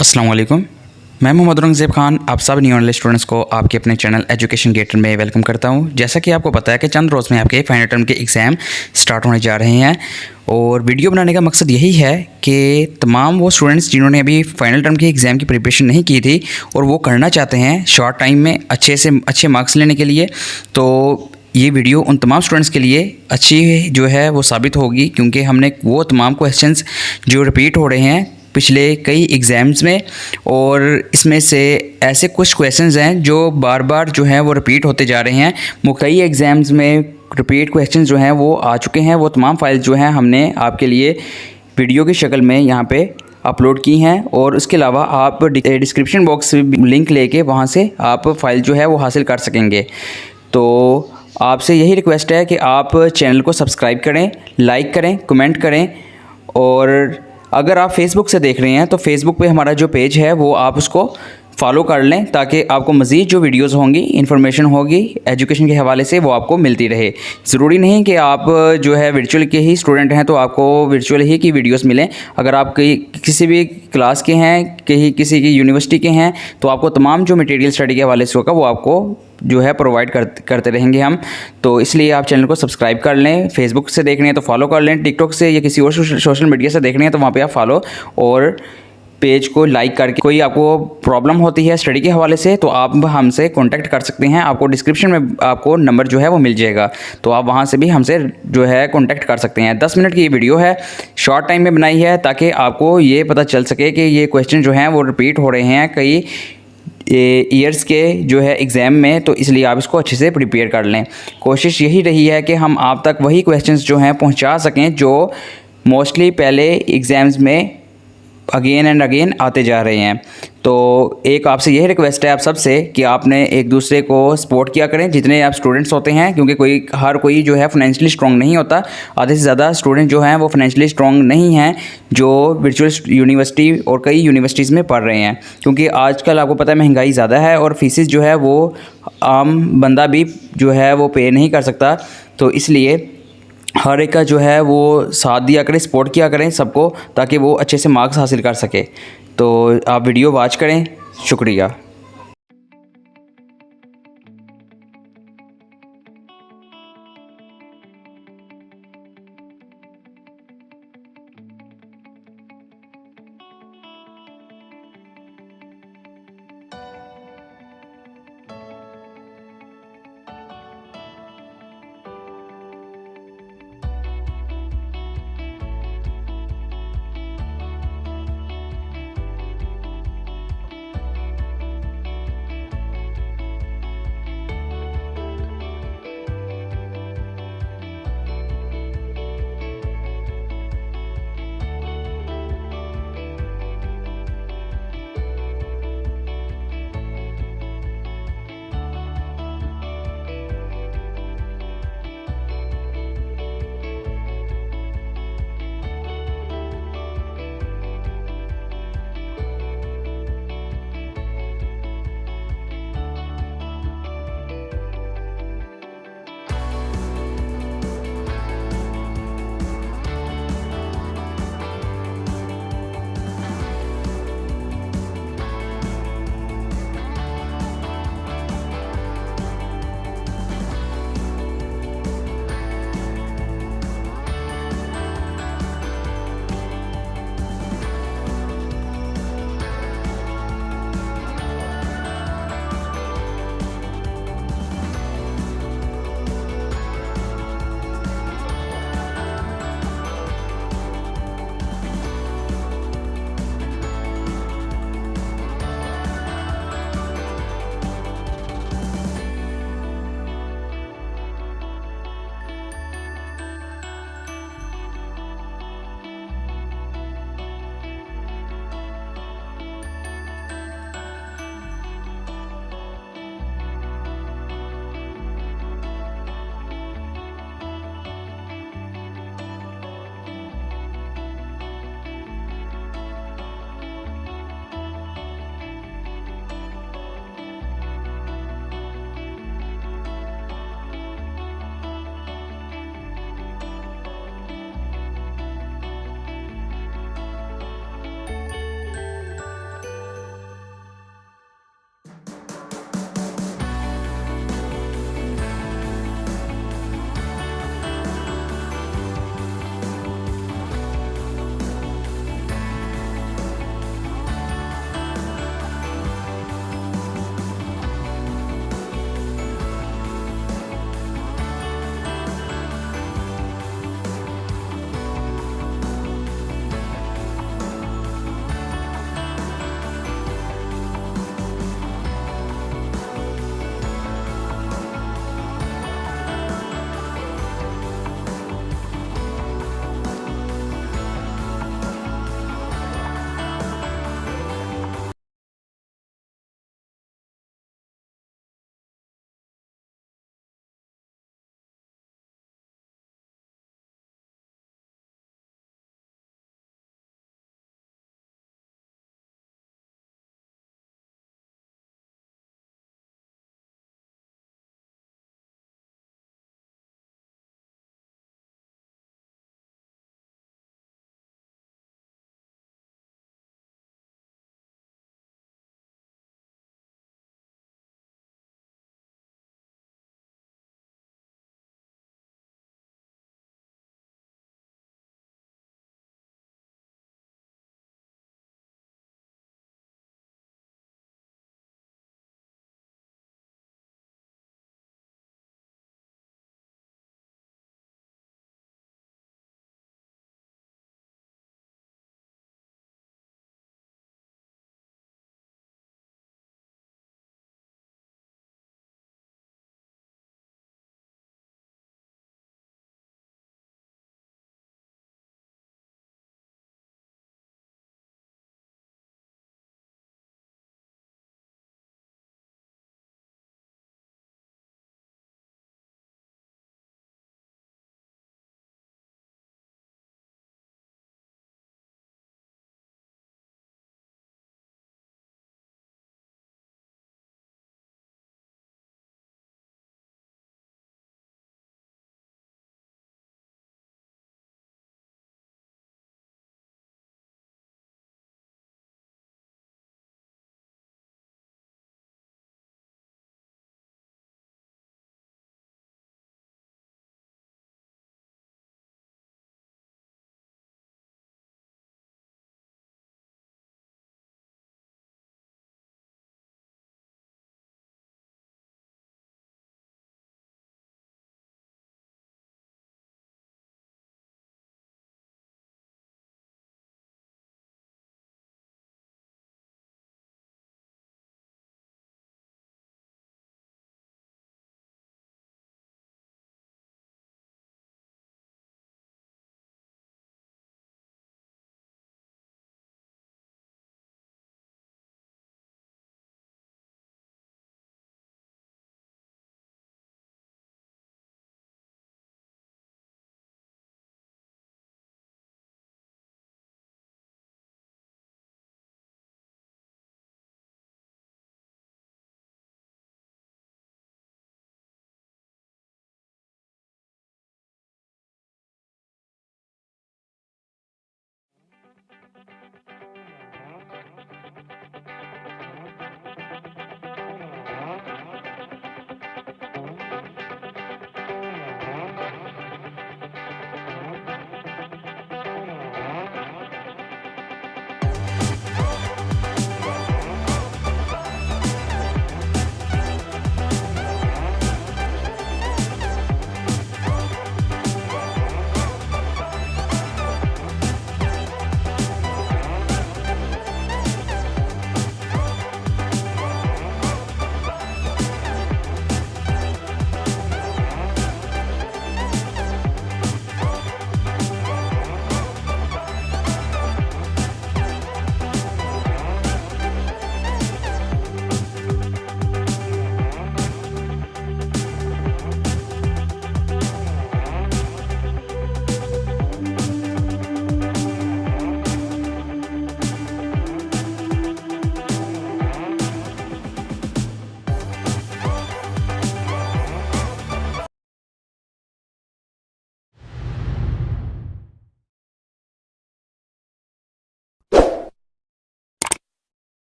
अस्सलाम वालेकुम। मैं मोहम्मद औरंगज़ेब खान आप सब न्यू ऑनलाइन स्टूडेंट्स को आपके अपने चैनल एजुकेशन गेटर में वेलकम करता हूं। जैसा कि आपको पता है कि चंद रोज़ में आपके फाइनल टर्म के एग्ज़ाम स्टार्ट होने जा रहे हैं और वीडियो बनाने का मकसद यही है कि तमाम वो स्टूडेंट्स जिन्होंने अभी फाइनल टर्म के एग्ज़ाम की प्रिपरेशन नहीं की थी और वो करना चाहते हैं शॉर्ट टाइम में अच्छे से अच्छे मार्क्स लेने के लिए, तो ये वीडियो उन तमाम स्टूडेंट्स के लिए अच्छी जो है वो साबित होगी, क्योंकि हमने वो तमाम क्वेश्चंस जो रिपीट हो रहे हैं पिछले कई एग्ज़ाम्स में, और इसमें से ऐसे कुछ क्वेश्चंस हैं जो बार बार जो हैं वो रिपीट होते जा रहे हैं। वो कई एग्ज़ाम्स में रिपीट क्वेश्चंस जो हैं वो आ चुके हैं। वो तमाम फाइल्स जो हैं हमने आपके लिए वीडियो की शक्ल में यहाँ पे अपलोड की हैं, और उसके अलावा आप डिस्क्रिप्शन बॉक्स से लिंक लेके वहाँ से आप फाइल जो है वो हासिल कर सकेंगे। तो आपसे यही रिक्वेस्ट है कि आप चैनल को सब्सक्राइब करें, लाइक करें, कमेंट करें, और अगर आप फेसबुक से देख रहे हैं तो फेसबुक पे हमारा जो पेज है वो आप उसको फॉलो कर लें, ताकि आपको मज़ीद जो वीडियोस होंगी, इन्फॉर्मेशन होगी एजुकेशन के हवाले से, वो आपको मिलती रहे। ज़रूरी नहीं कि आप जो है वर्चुअल के ही स्टूडेंट हैं तो आपको वर्चुअल ही की वीडियोस मिलें। अगर आप किसी भी क्लास के हैं, किसी की यूनिवर्सिटी के हैं, तो आपको तमाम जो मटेरियल स्टडी के हवाले से होगा वो आपको जो है प्रोवाइड करते रहेंगे हम। तो इसलिए आप चैनल को सब्सक्राइब कर लें। फेसबुक से देख रहे हैं तो फॉलो कर लें, टिकटॉक से या किसी और सोशल मीडिया से देख रहे हैं तो वहाँ पे आप फॉलो और पेज को लाइक करके। कोई आपको प्रॉब्लम होती है स्टडी के हवाले से तो आप हमसे कांटेक्ट कर सकते हैं। आपको डिस्क्रिप्शन में आपको नंबर जो है वो मिल जाएगा, तो आप वहाँ से भी हमसे जो है कांटेक्ट कर सकते हैं। 10 मिनट की ये वीडियो है, शॉर्ट टाइम में बनाई है, ताकि आपको ये पता चल सके कि ये क्वेश्चन जो हैं वो रिपीट हो रहे हैं कई ईयर्स के जो है एग्ज़ाम में, तो इसलिए आप इसको अच्छे से प्रिपेयर कर लें। कोशिश यही रही है कि हम आप तक वही क्वेश्चंस जो हैं पहुंचा सकें जो मोस्टली पहले एग्ज़ाम्स में अगेन एंड अगेन आते जा रहे हैं। तो एक आपसे यही रिक्वेस्ट है आप सबसे कि आपने एक दूसरे को सपोर्ट किया करें, जितने आप स्टूडेंट्स होते हैं, क्योंकि हर कोई जो है फाइनेंशियली स्ट्रॉन्ग नहीं होता। आधे से ज़्यादा स्टूडेंट जो हैं वो फाइनेंशियली स्ट्रॉन्ग नहीं हैं, जो वर्चुअल यूनिवर्सिटी और कई यूनिवर्सिटीज़ में पढ़ रहे हैं, क्योंकि आजकल आपको पता है महंगाई ज़्यादा है और फीसेस जो है वो आम बंदा भी जो है वो पे नहीं कर सकता। तो इसलिए हर एक का जो है वो साथ दिया करें, सपोर्ट किया करें सबको, ताकि वो अच्छे से मार्क्स हासिल कर सके। तो आप वीडियो वॉच करें। शुक्रिया।